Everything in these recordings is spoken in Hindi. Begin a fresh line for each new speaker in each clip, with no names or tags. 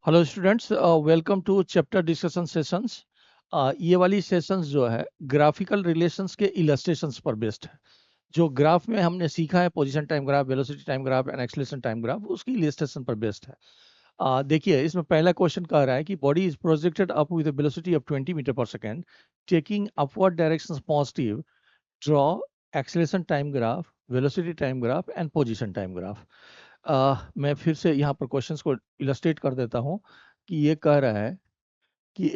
Hello students, welcome to chapter discussion sessions. ये वाली सेशंस जो है ग्राफिकल रिलेशंस के इलस्ट्रेशंस पर बेस्ड है। जो ग्राफ में हमने सीखा है position time graph, velocity time graph and acceleration time graph, उसकी इलस्ट्रेशन पर बेस्ड है। देखिए, इसमें पहला क्वेश्चन कह रहा है कि body is projected up with velocity of 20 metre per second taking upward directions positive. Draw acceleration time graph, velocity time graph and position time graph. मैं फिर से यहाँ पर क्वेश्चंस को इलस्ट्रेट कर देता हूँ कि ये कह रहा है कि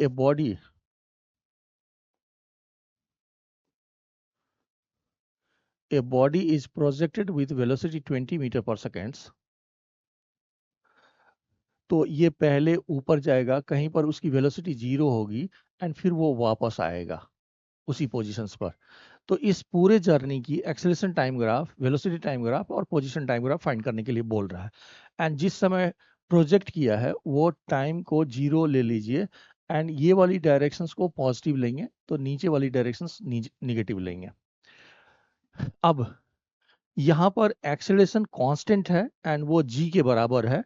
a body is projected with velocity 20 metre पर सेकेंड्स। तो ये पहले ऊपर जाएगा, कहीं पर उसकी वेलोसिटी 0 होगी एंड फिर वो वापस आएगा उसी पोजीशंस पर। तो इस पूरे जर्नी की acceleration time graph, velocity time graph और पोजीशन टाइम ग्राफ फाइंड करने के लिए बोल रहा है। एंड जिस समय प्रोजेक्ट किया है वो टाइम को 0 ले लीजिए एंड ये वाली डायरेक्शंस को पॉजिटिव लेंगे, तो नीचे वाली डायरेक्शंस निगेटिव लेंगे। अब यहाँ पर एक्सेलरेशन कांस्टेंट है एंड वो g के बराबर है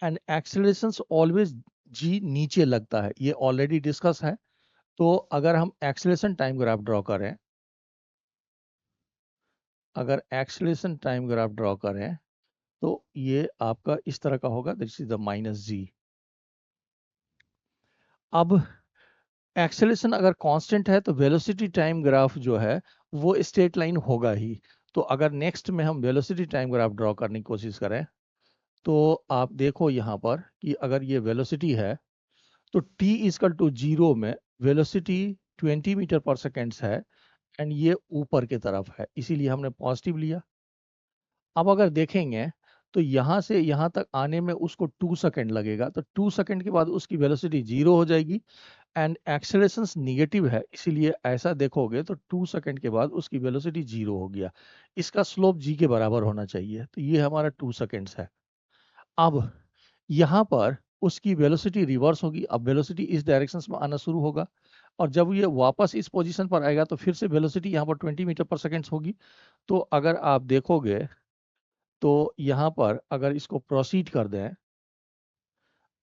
एंड एक्सेलरेशन ऑलवेज g नीचे लगता है, ये ऑलरेडी डिस्कस है। तो अगर हम एक्सेलरेशन टाइम ग्राफ ड्रॉ करें, तो ये आपका इस तरह का होगा, this is the minus g। अब एक्सेलरेशन अगर कांस्टेंट है तो वेलोसिटी टाइम ग्राफ जो है वो स्ट्रेट लाइन होगा ही। तो अगर नेक्स्ट में हम वेलोसिटी टाइम ग्राफ ड्रॉ करने की कोशिश करें, तो आप देखो यहाँ पर कि अगर ये वेलोसिटी है तो t इजकल टू 0 में वेलोसिटी 20 मीटर पर सेकेंड है एंड ये ऊपर की तरफ है, इसीलिए हमने पॉजिटिव लिया। अब अगर देखेंगे तो यहाँ से यहाँ तक आने में उसको 2 सेकेंड लगेगा, तो 2 सेकेंड के बाद उसकी वेलोसिटी 0 हो जाएगी एंड एक्सेलरेशन निगेटिव है, इसीलिए ऐसा देखोगे तो 2 सेकेंड के बाद उसकी वेलोसिटी 0 हो गया। इसका स्लोप g के बराबर होना चाहिए, तो ये हमारा 2 सेकेंड्स है। अब यहाँ पर उसकी वेलोसिटी रिवर्स होगी, अब वेलोसिटी इस डायरेक्शन में आना शुरू होगा और जब ये वापस इस पोजीशन पर आएगा तो फिर से वेलोसिटी यहाँ पर 20 मीटर पर सेकेंड होगी। तो अगर आप देखोगे तो यहाँ पर अगर इसको प्रोसीड कर दें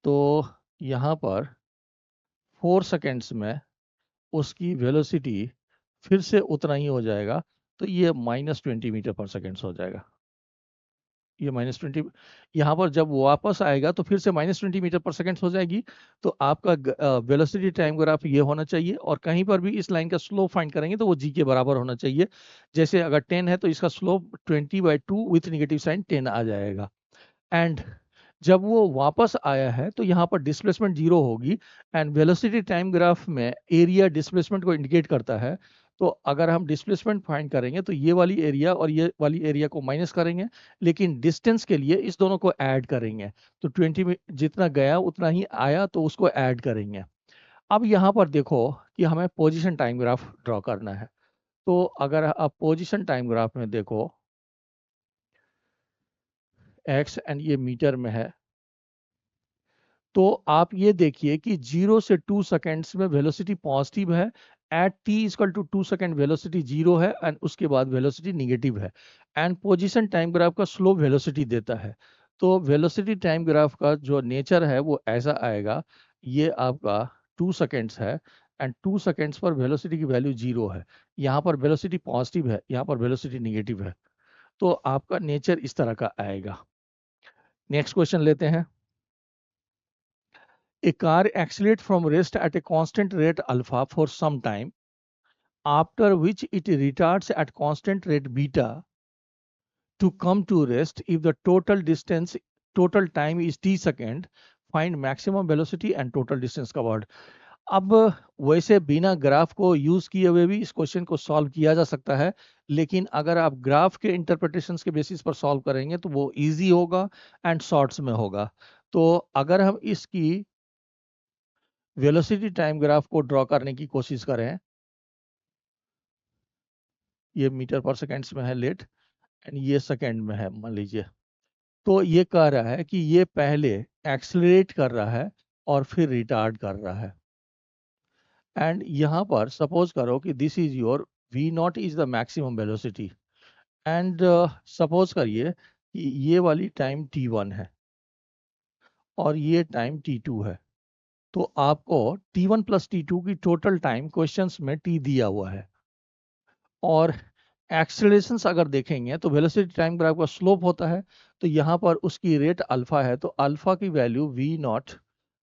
तो यहाँ पर 4 सेकेंड्स में उसकी वेलोसिटी फिर से उतना ही हो जाएगा, तो ये -20 मीटर पर सेकेंड हो जाएगा। ये -20 यहाँ पर जब वापस आएगा तो फिर से -20 मीटर पर सेकेंड हो जाएगी। तो आपका वेलोसिटी टाइम ग्राफ ये होना चाहिए और कहीं पर भी इस लाइन का स्लोप फाइंड करेंगे तो वो g के बराबर होना चाहिए। जैसे अगर 10 है तो इसका स्लोप 20/2 विथ नेगेटिव साइन 10 आ जाएगा। एंड जब वो वापस आया है तो यहाँ पर डिस्प्लेसमेंट 0 होगी एंड वेलोसिटी टाइम ग्राफ में एरिया डिस्प्लेसमेंट को इंडिकेट करता है। तो अगर हम डिस्प्लेसमेंट फाइंड करेंगे तो ये वाली एरिया और ये वाली एरिया को माइनस करेंगे, लेकिन डिस्टेंस के लिए इस दोनों को ऐड करेंगे। तो 20 में जितना गया उतना ही आया, तो उसको ऐड करेंगे। अब यहाँ पर देखो कि हमें पोजिशन टाइम ग्राफ ड्रॉ करना है। तो अगर आप पोजिशन टाइम ग्राफ में देखो, एक्स एंड ये मीटर में है, तो आप ये देखिए कि 0 से 2 सेकेंड्स में वेलोसिटी पॉजिटिव है। At t equal to 2 second velocity 0 है एंड उसके बाद वेलोसिटी निगेटिव है एंड पोजीशन टाइम ग्राफ का स्लो वेलोसिटी देता है। तो वेलोसिटी टाइम ग्राफ का जो नेचर है वो ऐसा आएगा, ये आपका 2 सेकेंड्स है एंड 2 सेकेंड्स पर वेलोसिटी की वैल्यू 0 है। यहाँ पर वेलोसिटी पॉजिटिव है, यहाँ पर वेलोसिटी निगेटिव है। तो आपका नेचर इस तरह का आएगा। नेक्स्ट क्वेश्चन लेते हैं। A car accelerates from rest at a constant rate alpha for some time, after which it retards at constant rate beta to come to rest if the total time is t second. Find maximum velocity and total distance covered. अब वैसे बिना ग्राफ को यूज किए हुए भी इस क्वेश्चन को सॉल्व किया जा सकता है, लेकिन अगर आप ग्राफ के इंटरप्रिटेशंस के बेसिस पर सॉल्व करेंगे तो वो इजी होगा एंड शॉर्ट्स में होगा। तो अगर हम इसकी वेलोसिटी टाइम ग्राफ को ड्रॉ करने की कोशिश करें, ये मीटर पर सेकेंड्स में है लेट एंड ये सेकेंड में है मान लीजिए, तो ये कह रहा है कि ये पहले एक्सेलरेट कर रहा है और फिर रिटार्ड कर रहा है। एंड यहाँ पर सपोज करो कि this is your v0 is the maximum velocity and suppose करिए कि ये वाली टाइम t1 है और ये टाइम t2 है। तो आपको t1 प्लस t2 की टोटल टाइम क्वेश्चंस में t दिया हुआ है। और एक्सेलरेशंस अगर देखेंगे तो वेलोसिटी टाइम ग्राफ का स्लोप होता है, तो यहाँ पर उसकी रेट अल्फा है, तो अल्फा की value v not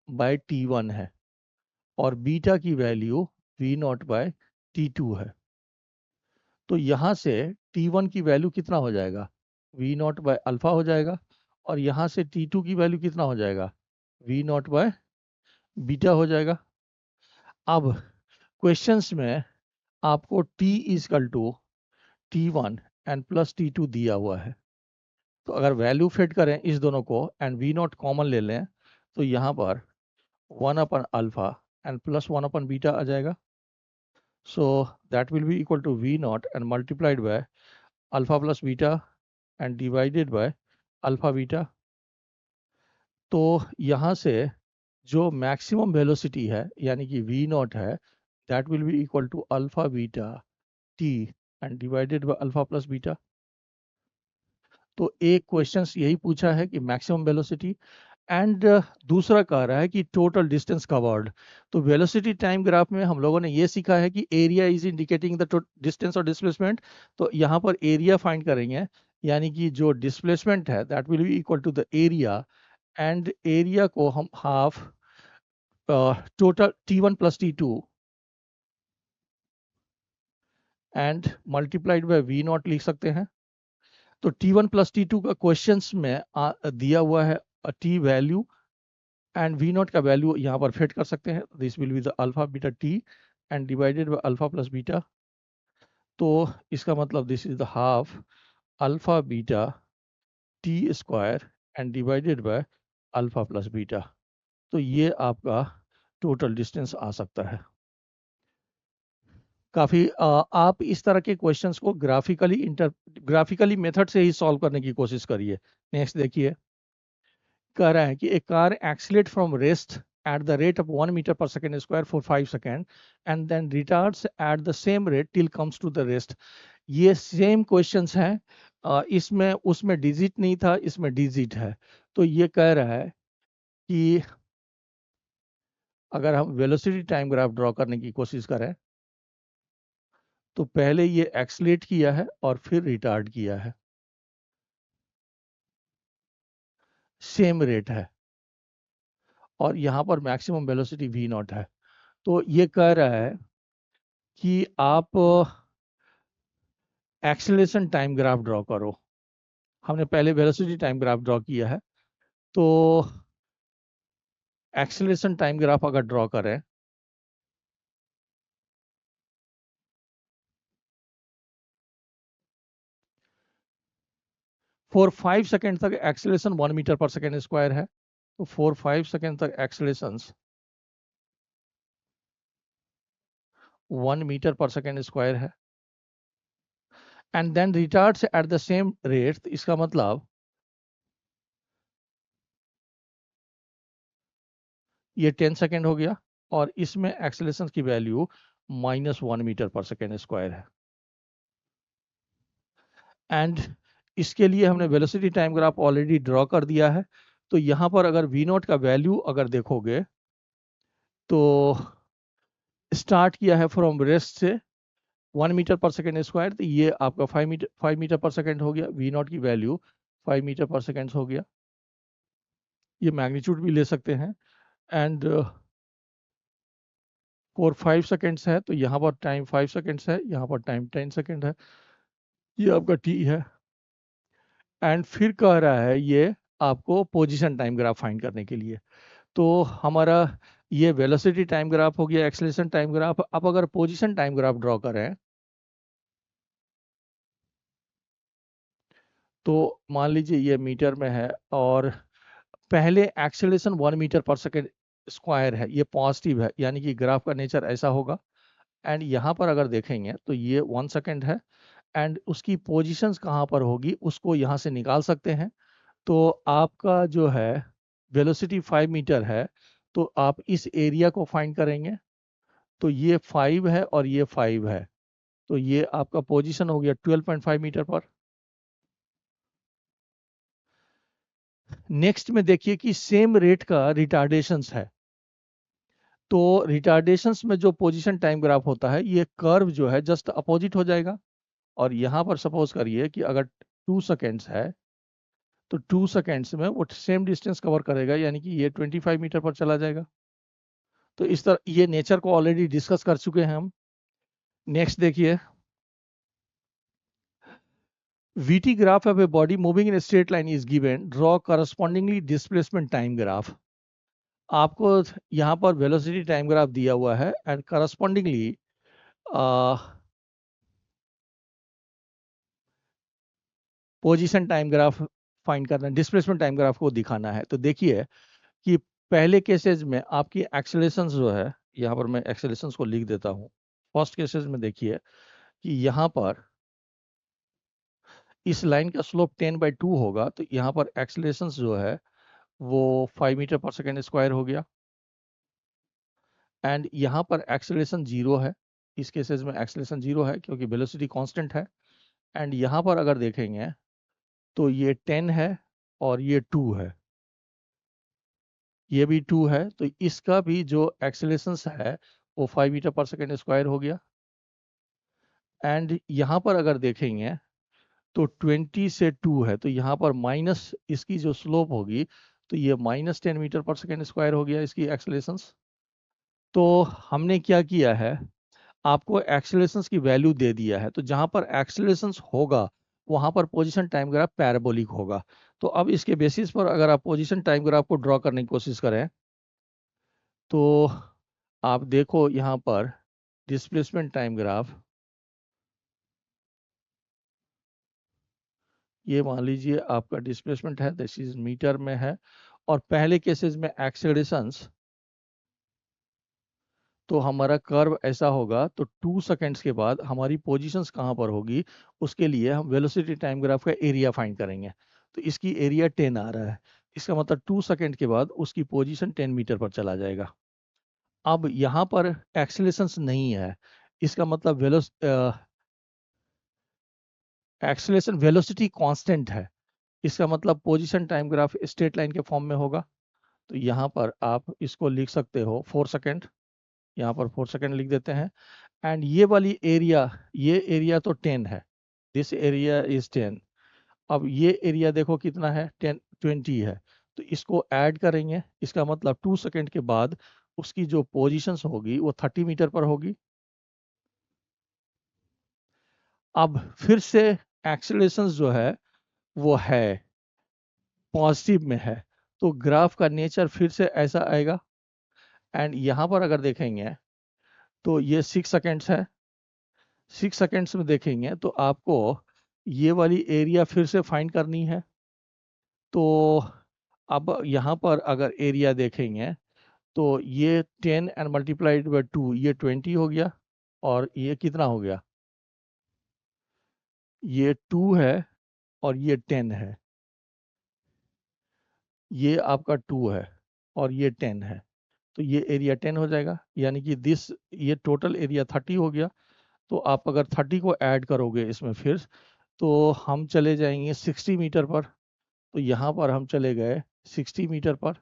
bye t1 है और बीटा की value v not bye t2 है। तो यहाँ से t1 की वैल्यू कितना हो जाएगा, v नॉट बाय अल्फा हो जाएगा, और यहाँ से t2 की वैल्यू कितना हो जाएगा, v नॉट बाय बीटा हो जाएगा। अब क्वेश्चंस में आपको t equal to t1 and plus t2 दिया हुआ है, तो अगर वैल्यू फिट करें इस दोनों को एंड v नॉट कॉमन ले लें, तो यहाँ पर 1 upon alpha and plus 1 upon beta आ जाएगा। So that will be equal to v not and multiplied by alpha plus beta and divided by alpha beta. तो यहाँ से जो मैक्सिमम वेलोसिटी है यानी कि v नॉट है, that will be equal to alpha beta t and divided by alpha plus beta. तो एक क्वेश्चन यही पूछा है कि मैक्सिमम वेलोसिटी एंड दूसरा कह रहा है कि टोटल डिस्टेंस कवर्ड। तो वेलोसिटी टाइम ग्राफ में हम लोगों ने ये सीखा है कि area is indicating the distance और डिस्प्लेसमेंट। तो यहाँ पर एरिया फाइंड करेंगे, यानी कि जो डिस्प्लेसमेंट है that will be equal to the area, and area को हम half total t1 plus t2 and multiplied by v not लिख सकते हैं। तो t1 प्लस t2 का क्वेश्चंस में दिया हुआ है t value, and v not का वैल्यू यहाँ पर फिट कर सकते हैं। This will be the alpha beta t and divided by alpha plus beta. तो इसका मतलब this is the half alpha beta t square and divided by alpha plus beta. तो ये आपका टोटल डिस्टेंस आ सकता है। काफ़ी आप इस तरह के क्वेश्चंस को ग्राफिकली मेथड से ही सॉल्व करने की कोशिश करिए। नेक्स्ट देखिए, कह रहा है कि a car accelerate from rest at the rate of 1 meter per second square for 5 seconds and then retards at the same rate till comes to the rest। ये सेम क्वेश्चंस हैं, इसमें उसमें डिजिट नहीं था, इसमें डिजिट है। तो ये कह रहा है कि अगर हम वेलोसिटी टाइम ग्राफ ड्रॉ करने की कोशिश करें तो पहले ये एक्सलेट किया है और फिर रिटार्ड किया है, सेम रेट है, और यहाँ पर मैक्सिमम वेलोसिटी v नॉट है। तो ये कह रहा है कि आप एक्सेलरेशन टाइम ग्राफ ड्रॉ करो। हमने पहले वेलोसिटी टाइम ग्राफ ड्रॉ किया है, तो एक्सेलरेशन टाइम ग्राफ अगर ड्रॉ करें फॉर 5 सेकेंड तक acceleration 1 metre per second square है। तो फॉर 5 सेकेंड तक acceleration 1 metre per second square है, and then retards at the same rate. इसका मतलब ये 10 सेकेंड हो गया, और इसमें एक्सेलरेशन की value -1 metre per second square है। एंड इसके लिए हमने velocity time graph already draw कर दिया है। तो यहाँ पर अगर v नॉट का वैल्यू अगर देखोगे तो स्टार्ट किया है फ्रॉम रेस्ट से 1 मीटर पर सेकेंड स्क्वायर, तो ये आपका 5 मीटर पर सेकेंड हो गया। v नॉट की वैल्यू 5 मीटर पर सेकेंड हो गया। ये मैग्नीट्यूड भी ले सकते हैं। एंड फॉर 5 सेकेंड्स है, तो यहाँ पर टाइम 5 सेकेंड्स है, यहाँ पर टाइम 10 सेकेंड है। ये आपका t है। एंड फिर कह रहा है ये आपको पोजीशन टाइम ग्राफ फाइंड करने के लिए। तो हमारा ये वेलोसिटी टाइम ग्राफ हो गया, एक्सेलरेशन टाइम ग्राफ। अब अगर पोजीशन टाइम ग्राफ ड्रॉ करें तो मान लीजिए ये मीटर में है, और पहले acceleration 1 metre per second square है, ये पॉजिटिव है, यानी कि ग्राफ का नेचर ऐसा होगा। एंड यहाँ पर अगर देखेंगे तो ये 1 सेकेंड है, एंड उसकी पोजीशंस कहाँ पर होगी उसको यहाँ से निकाल सकते हैं। तो आपका जो है वेलोसिटी 5 मीटर है, तो आप इस एरिया को फाइंड करेंगे। तो ये 5 है और ये 5 है, तो ये आपका पोजीशन हो गया 12.5 मीटर पर। नेक्स्ट में देखिए कि सेम रेट का रिटार्डेशंस है। तो रिटार्डेशंस में जो पोजीशन टाइम ग्राफ होता है, ये कर्व जो है जस्ट अपोजिट हो जाएगा। और यहाँ पर सपोज करिए कि अगर 2 सेकेंड्स है, तो 2 सेकेंड्स में वो सेम डिस्टेंस कवर करेगा, यानी कि ये 25 मीटर पर चला जाएगा। तो इस तरह ये नेचर को ऑलरेडी डिस्कस कर चुके हैं हम। नेक्स्ट देखिए, VT graph of a body moving in a straight line is given. Draw correspondingly displacement time graph. आपको यहाँ पर वेलोसिटी टाइम ग्राफ दिया हुआ है and correspondingly position time graph find करना है, डिस्प्लेसमेंट टाइम ग्राफ को दिखाना है। तो देखिए कि पहले केसेस में आपकी एक्सेलरेशंस जो है, यहाँ पर मैं एक्सेलरेशंस को लिख देता हूँ। फर्स्ट केसेस में देखिए कि यहाँ पर इस लाइन का स्लोप 10/2 होगा, तो यहाँ पर एक्सेलरेशंस जो है वो 5 मीटर पर सेकेंड स्क्वायर हो गया। एंड यहाँ पर एक्सेलरेशन 0 है। इस केसेस में एक्सेलरेशन 0 है क्योंकि वेलोसिटी कांस्टेंट है। एंड यहाँ पर अगर देखेंगे तो ये 10 है और ये 2 है, ये भी 2 है, तो इसका भी जो एक्सेलरेशन है वो 5 मीटर पर सेकेंड स्क्वायर हो गया। एंड यहाँ पर अगर देखेंगे तो 20 से 2 है, तो यहाँ पर माइनस इसकी जो स्लोप होगी, तो ये -10 मीटर पर सेकेंड स्क्वायर हो गया इसकी एक्सेलरेशन। तो हमने क्या किया है, आपको एक्सेलरेशंस की वैल्यू दे दिया है। तो जहां पर एक्सेलरेशंस होगा वहां पर पोजीशन टाइम ग्राफ पैराबोलिक होगा। तो अब इसके बेसिस पर अगर आप पोजीशन टाइम ग्राफ को ड्रॉ करने की कोशिश करें, तो आप देखो यहाँ पर डिस्प्लेसमेंट टाइम ग्राफ, ये मान लीजिए आपका डिस्प्लेसमेंट है, दिस इज मीटर में है। और पहले केसेस में एक्सेलरेशंस, तो हमारा कर्व ऐसा होगा। तो 2 सेकेंड्स के बाद हमारी पोजीशंस कहाँ पर होगी, उसके लिए हम वेलोसिटी टाइम ग्राफ का एरिया फाइंड करेंगे। तो इसकी एरिया 10 आ रहा है, इसका मतलब 2 सेकेंड के बाद उसकी पोजीशन 10 मीटर पर चला जाएगा। अब यहाँ पर एक्सेलरेशंस नहीं है, इसका मतलब एक्सेलरेशन वेलोसिटी कांस्टेंट है, इसका मतलब position time graph straight line के फॉर्म में होगा। तो यहाँ पर आप इसको लिख सकते हो 4 सेकेंड, यहाँ पर 4 सेकेंड लिख देते हैं। एंड ये वाली एरिया, ये एरिया तो 10 है, दिस एरिया इज 10। अब ये एरिया देखो कितना है, 20 है। तो इसको ऐड करेंगे, इसका मतलब 2 सेकेंड के बाद उसकी जो पोजीशंस होगी वो 30 मीटर पर होगी। अब फिर से एक्सेलरेशंस जो है वो है पॉजिटिव में है, तो ग्राफ का नेचर फिर से ऐसा आएगा। एंड यहाँ पर अगर देखेंगे तो ये 6 सेकेंड्स है। 6 सेकेंड्स में देखेंगे तो आपको ये वाली एरिया फिर से फाइंड करनी है। तो अब यहाँ पर अगर एरिया देखेंगे तो ये 10 एंड मल्टीप्लाइड बाई 2, ये 20 हो गया। और ये कितना हो गया, ये 2 है और ये 10 है, ये आपका 2 है और ये 10 है। तो ये एरिया 10 हो जाएगा, यानी कि दिस, ये टोटल एरिया 30 हो गया। तो आप अगर 30 को ऐड करोगे इसमें फिर, तो हम चले जाएंगे 60 मीटर पर। तो यहाँ पर हम चले गए 60 मीटर पर।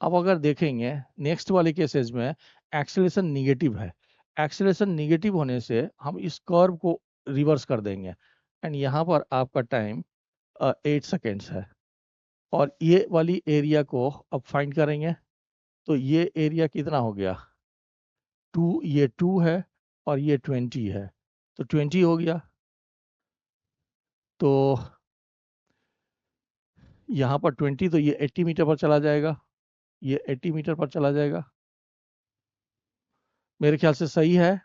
अब अगर देखेंगे नेक्स्ट वाले केसेस में एक्सेलरेशन निगेटिव है, एक्सेलरेशन निगेटिव होने से हम इस कर्व को रिवर्स कर देंगे। एंड यहाँ पर आपका टाइम 8 सेकेंड्स है। और ये वाली एरिया को अब फाइंड करेंगे, तो ये एरिया कितना हो गया, 2, ये 2 है और ये 20 है, तो 20 हो गया। तो यहाँ पर 20, तो ये 80 मीटर पर चला जाएगा, ये 80 मीटर पर चला जाएगा। मेरे ख्याल से सही है।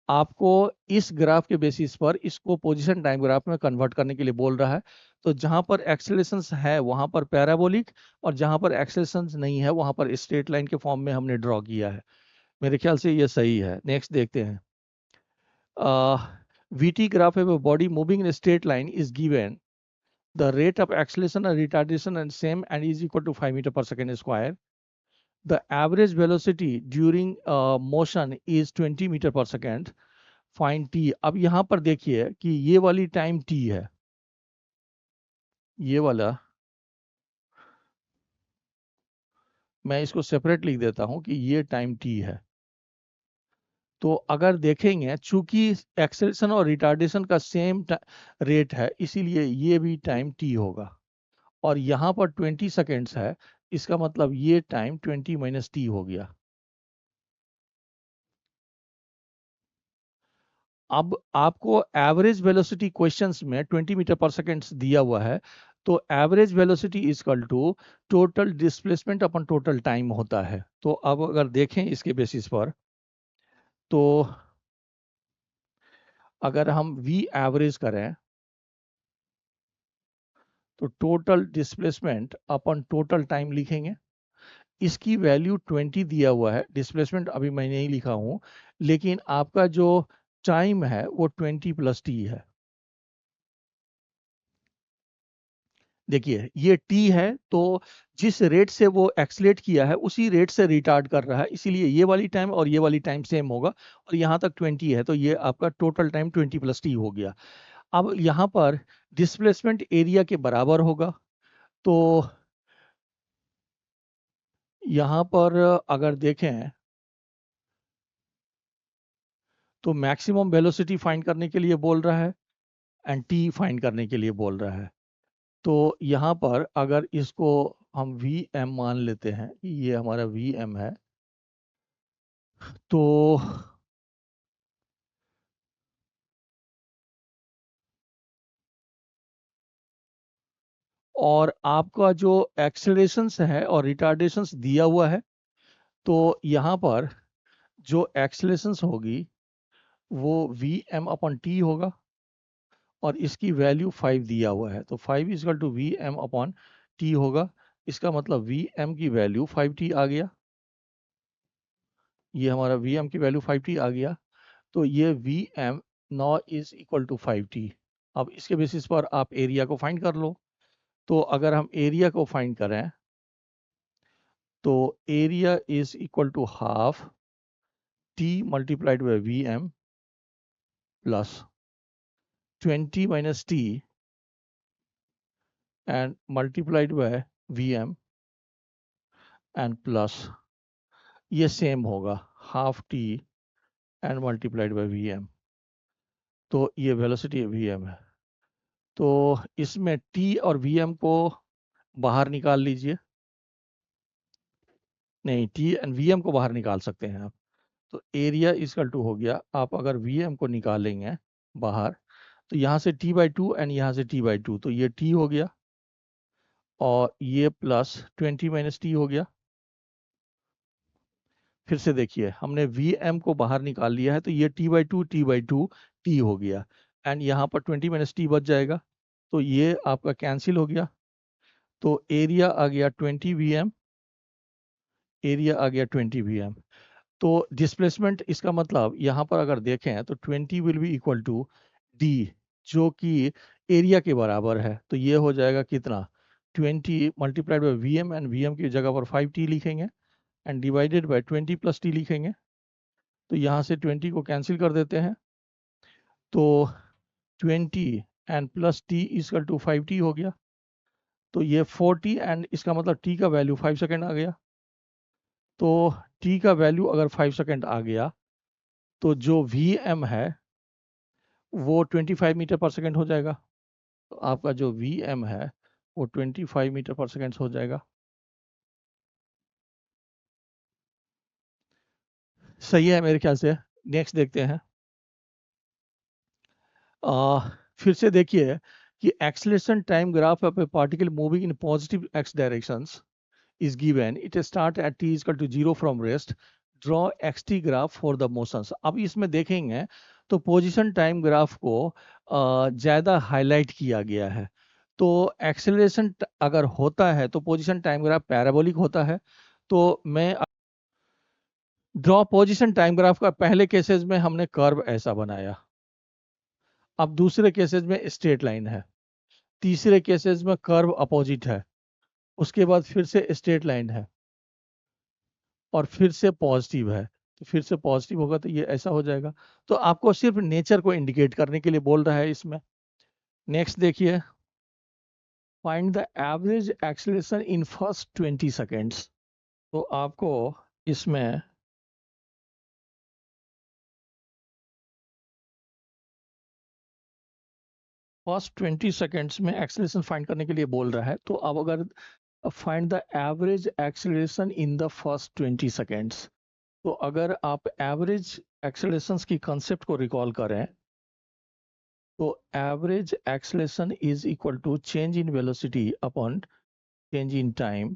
आपको इस ग्राफ के बेसिस पर इसको पोजीशन टाइम ग्राफ में कन्वर्ट करने के लिए बोल रहा है। तो जहां पर एक्सेलरेशंस है वहां पर पैराबोलिक, और जहां पर एक्सेलरेशंस नहीं है वहां पर स्ट्रेट लाइन के फॉर्म में हमने ड्रॉ किया है। मेरे ख्याल से ये सही है। नेक्स्ट देखते हैं। VT graph of a body moving in a straight line is given. The rate of acceleration and retardation are same and is equal to 5 meter per second square. The average velocity during motion is 20 metre per second. Find t। अब यहाँ पर देखिए कि ये वाली टाइम t है, ये वाला मैं इसको सेपरेट लिख देता हूं कि ये टाइम t है। तो अगर देखेंगे चूंकि एक्सेलरेशन और रिटार्डेशन का सेम रेट है, इसीलिए ये भी टाइम t होगा। और यहाँ पर 20 सेकेंड्स है, इसका मतलब ये टाइम 20 माइनस टी हो गया। अब आपको एवरेज वेलोसिटी क्वेश्चंस में 20 मीटर पर सेकेंड दिया हुआ है, तो average velocity is equal to total displacement upon total time होता है। तो अब अगर देखें इसके बेसिस पर, तो अगर हम v एवरेज करें तो total displacement upon total time लिखेंगे। इसकी वैल्यू 20 दिया हुआ है, डिस्प्लेसमेंट अभी मैं नहीं लिखा हूं, लेकिन आपका जो टाइम है वो 20 प्लस टी है। देखिए ये t है, तो जिस रेट से वो एक्सलेट किया है उसी रेट से रिटार्ड कर रहा है, इसीलिए ये वाली टाइम और ये वाली टाइम सेम होगा। और यहाँ तक 20 है, तो ये आपका टोटल टाइम 20 प्लस टी हो गया। अब यहाँ पर डिस्प्लेसमेंट एरिया के बराबर होगा। तो यहाँ पर अगर देखें तो मैक्सिमम वेलोसिटी फाइंड करने के लिए बोल रहा है एंड टी फाइंड करने के लिए बोल रहा है। तो यहाँ पर अगर इसको हम वी एम मान लेते हैं कि ये हमारा वी एम है, तो और आपका जो एक्सेलरेशंस है और रिटार्डेशंस दिया हुआ है, तो यहाँ पर जो एक्सेलरेशंस होगी वो वी एम अपॉन टी होगा, और इसकी वैल्यू 5 दिया हुआ है, तो 5 equal to V M upon T होगा। इसका मतलब वी एम की वैल्यू 5t आ गया। ये हमारा वी एम की वैल्यू 5t आ गया। तो ये V M now is equal to 5t। अब इसके बेसिस पर आप एरिया को फाइंड कर लो। तो अगर हम एरिया को फाइंड करें तो area is equal to half T multiplied by V M plus 20 minus T and multiplied by V M and plus ये सेम होगा half T and multiplied by V M. तो ये वेलोसिटी वी एम है। तो इसमें टी और वी एम को बाहर निकाल लीजिए। नहीं, टी एंड वी एम को बाहर निकाल सकते हैं आप। तो एरिया इजकल टू हो गया, आप अगर वी एम को निकालेंगे बाहर, तो यहाँ से t/2 एंड यहाँ से t/2, तो ये t हो गया और ये प्लस 20 माइनस टी हो गया। फिर से देखिए हमने वी एम को बाहर निकाल लिया है, तो ये t/2 t हो गया एंड यहाँ पर 20 माइनस टी बच जाएगा, तो ये आपका कैंसिल हो गया। तो एरिया आ गया 20 वी एम, एरिया आ गया 20 वी एम। तो डिस्प्लेसमेंट इसका मतलब यहाँ पर अगर देखें तो 20 will be equal to D, जो कि एरिया के बराबर है। तो ये हो जाएगा कितना, 20 multiplied by V M, and V M की जगह पर 5t लिखेंगे and divided by 20 plus T लिखेंगे। तो यहाँ से 20 को कैंसिल कर देते हैं, तो 20 and plus T equal to 5t हो गया। तो ये 4t एंड इसका मतलब t का वैल्यू 5 सेकेंड आ गया। तो t का वैल्यू अगर 5 सेकेंड आ गया, तो जो वी एम है वो 25 मीटर पर सेकेंड हो जाएगा। तो आपका जो वी एम है वो 25 मीटर पर सेकेंड हो जाएगा। सही है मेरे ख्याल से। नेक्स्ट देखते हैं। फिर से देखिए कि acceleration time graph of A particle moving in positive x directions is given. It start at t is equal to 0 from rest. Draw xt graph for the motions. अब इसमें देखेंगे तो पोजीशन टाइम ग्राफ को ज़्यादा हाईलाइट किया गया है। तो एक्सेलरेशन अगर होता है तो पोजीशन टाइम ग्राफ पैराबोलिक होता है। तो मैं ड्रॉ पोजीशन टाइम ग्राफ का पहले केसेस में हमने कर्व ऐसा बनाया, अब दूसरे केसेस में स्ट्रेट लाइन है, तीसरे केसेस में कर्व अपोजिट है, उसके बाद फिर से स्ट्रेट लाइन है और फिर से पॉजिटिव है। तो फिर से पॉजिटिव होगा तो ये ऐसा हो जाएगा। तो आपको सिर्फ नेचर को इंडिकेट करने के लिए बोल रहा है इसमें। नेक्स्ट देखिए, find the average acceleration in first 20 seconds. तो आपको इसमें फर्स्ट 20 सेकेंड्स में एक्सेलरेशन फाइंड करने के लिए बोल रहा है। तो अब अगर find the average acceleration in the first 20 seconds, तो अगर आप एवरेज एक्सेलरेशंस की कंसेप्ट को रिकॉल करें, तो average acceleration is equal to change in velocity upon change in time,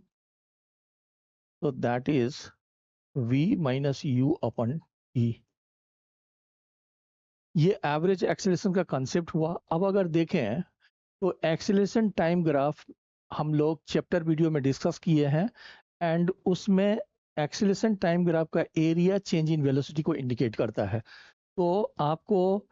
तो that is v minus u upon t. ये एवरेज एक्सेलरेशन का कंसेप्ट हुआ। अब अगर देखें तो एक्सेलरेशन टाइम ग्राफ हम लोग चैप्टर वीडियो में डिस्कस किए हैं, एंड उसमें एक्सेलरेशन टाइम ग्राफ का एरिया चेंज इन वेलोसिटी को इंडिकेट करता है। तो आपको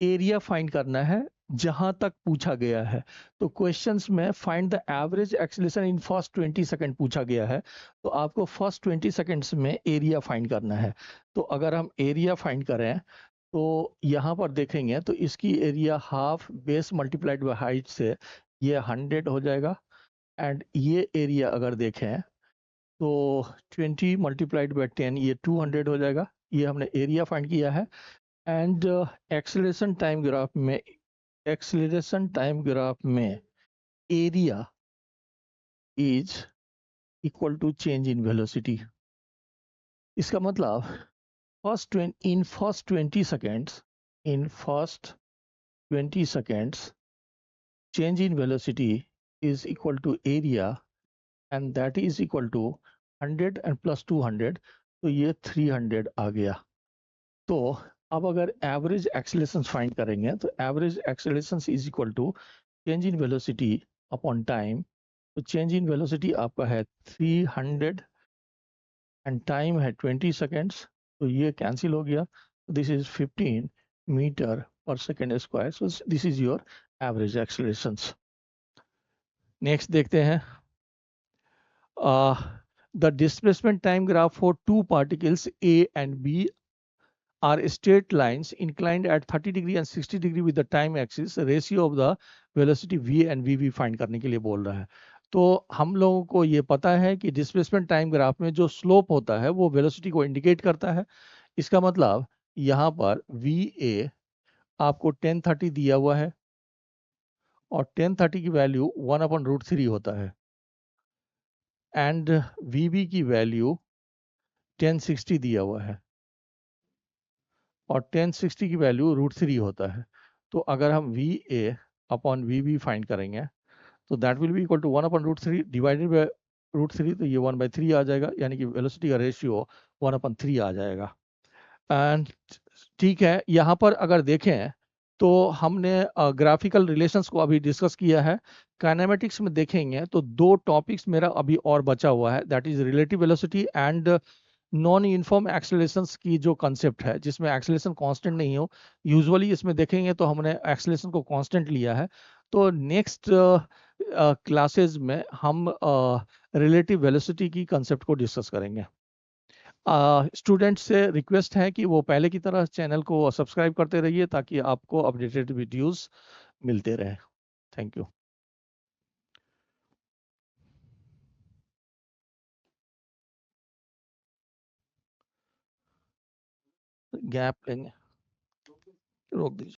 एरिया फाइंड करना है जहां तक पूछा गया है। तो क्वेश्चंस में find the average acceleration in first 20 second पूछा गया है, तो आपको फर्स्ट 20 सेकंड्स में एरिया फाइंड करना है। तो अगर हम एरिया फाइंड करें तो यहाँ पर देखेंगे तो इसकी area half base multiplied by height से ये 100 हो जाएगा, एंड ये एरिया अगर देखें तो 20 मल्टीप्लाइड बाय 10 ये 200 हो जाएगा। ये हमने एरिया फाइंड किया है। एंड एक्सेलरेशन टाइम ग्राफ में, एक्सेलरेशन टाइम ग्राफ में area is equal to change in velocity. इसका मतलब first 20 seconds, in first 20 seconds change in velocity is equal to area, and that is equal to 100 and plus 200, तो ये 300 आ गया। तो अब अगर एवरेज एक्सेलरेशन फाइंड करेंगे तो average acceleration is equal to change in velocity upon time. तो चेंज इन वेलोसिटी आपका है 300 एंड टाइम है 20 सेकेंड्स, तो ये कैंसिल हो गया। This is 15 metre per second square, so this is your average acceleration. Next देखते हैं। The displacement time graph for two particles A and B are straight lines inclined at 30 degree and 60 degree with the time axis. Ratio of the velocity v and vv find करने के लिए बोल रहा है। तो हम लोगों को ये पता है कि डिस्प्लेसमेंट टाइम ग्राफ में जो स्लोप होता है वो वेलोसिटी को इंडिकेट करता है। इसका मतलब यहाँ पर वी ए आपको 1030 दिया हुआ है, और 1030 की वैल्यू 1/√3 होता है, एंड वी बी की वैल्यू 1060 दिया हुआ है, और 1060 की वैल्यू √3 होता है। तो अगर हम V A upon V B find करेंगे तो that will be equal to 1/√3 divided by √3, तो ये 1/3 आ जाएगा, यानी कि वेलोसिटी का रेशियो 1/3 आ जाएगा। एंड ठीक है, यहाँ पर अगर देखें तो हमने ग्राफिकल रिलेशंस को अभी डिस्कस किया है। काइनेमेटिक्स में देखेंगे तो दो टॉपिक्स मेरा अभी और बचा हुआ है, that is relative velocity and non uniform accelerations की जो कंसेप्ट है, जिसमें एक्सेलरेशन कांस्टेंट नहीं हो। यूजुअली इसमें देखेंगे तो हमने एक्सेलरेशन को कांस्टेंट लिया है। तो नेक्स्ट क्लासेस में हम रिलेटिव वेलोसिटी की कंसेप्ट को डिस्कस करेंगे। स्टूडेंट्स से रिक्वेस्ट है कि वो पहले की तरह चैनल को सब्सक्राइब करते रहिए ताकि आपको अपडेटेड वीडियोस मिलते रहे। Thank you. गैप लेंगे, रोक दीजिए।